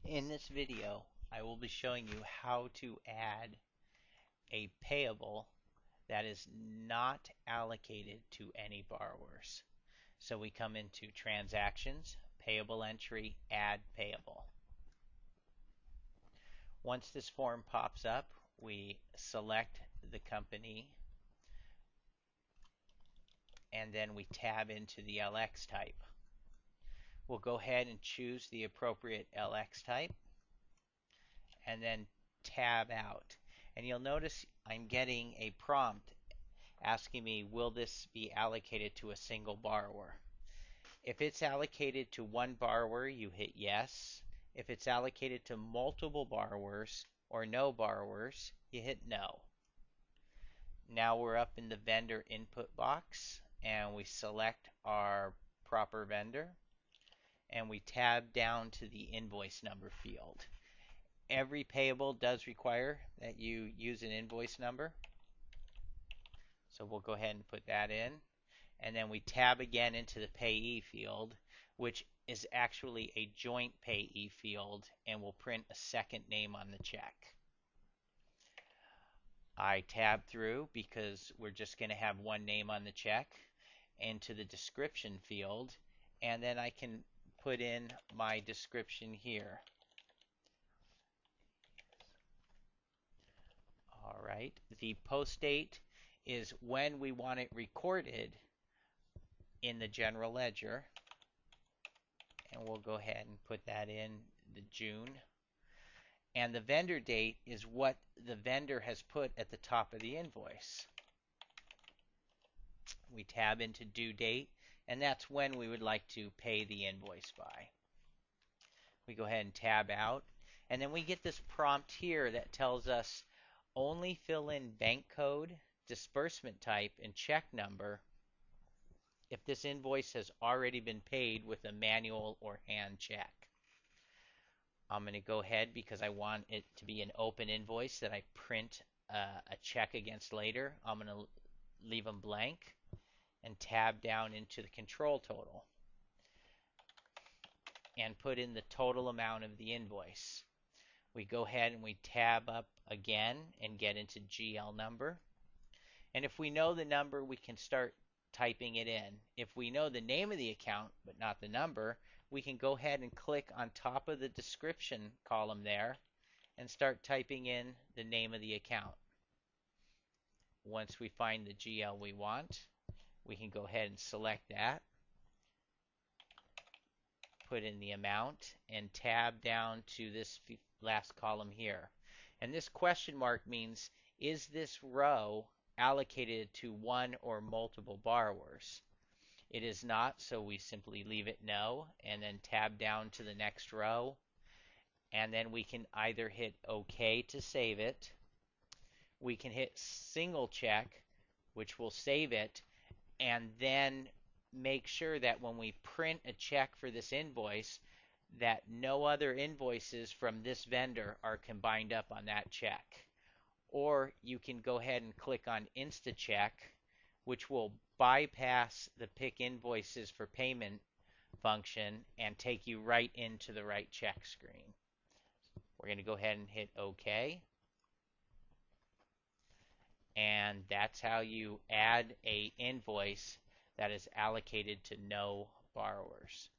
In this video, I will be showing you how to add a payable that is not allocated to any borrowers. So we come into Transactions, Payable Entry, Add Payable. Once this form pops up, we select the company and then we tab into the LX type. We'll go ahead and choose the appropriate LX type and then tab out. And you'll notice I'm getting a prompt asking me, will this be allocated to a single borrower? If it's allocated to one borrower, you hit yes. If it's allocated to multiple borrowers or no borrowers, you hit no. Now we're up in the vendor input box and we select our proper vendor and we tab down to the invoice number field. Every payable does require that you use an invoice number. So we'll go ahead and put that in. And then we tab again into the payee field, which is actually a joint payee field, and we'll print a second name on the check. I tab through because we're just going to have one name on the check into the description field, and then I can put in my description here. All right, the post date is when we want it recorded in the general ledger, and we'll go ahead and put that in the June. And the vendor date is what the vendor has put at the top of the invoice. We tab into due date, and that's when we would like to pay the invoice by. We go ahead and tab out, and then we get this prompt here that tells us only fill in bank code, disbursement type, and check number if this invoice has already been paid with a manual or hand check. I'm going to go ahead because I want it to be an open invoice that I print a check against later. I'm going to leave them blank and tab down into the control total and put in the total amount of the invoice. We go ahead and we tab up again and get into GL number. And if we know the number, we can start typing it in. If we know the name of the account but not the number, we can go ahead and click on top of the description column there and start typing in the name of the account. Once we find the GL we want, we can go ahead and select that, put in the amount, and tab down to this last column here. And this question mark means, is this row allocated to one or multiple borrowers? It is not, so we simply leave it no, and then tab down to the next row, and then we can either hit OK to save it. We can hit single check, which will save it, and then make sure that when we print a check for this invoice, that no other invoices from this vendor are combined up on that check. Or you can go ahead and click on InstaCheck, which will bypass the pick invoices for payment function and take you right into the right check screen. We're going to go ahead and hit OK. And that's how you add an invoice that is allocated to no borrowers.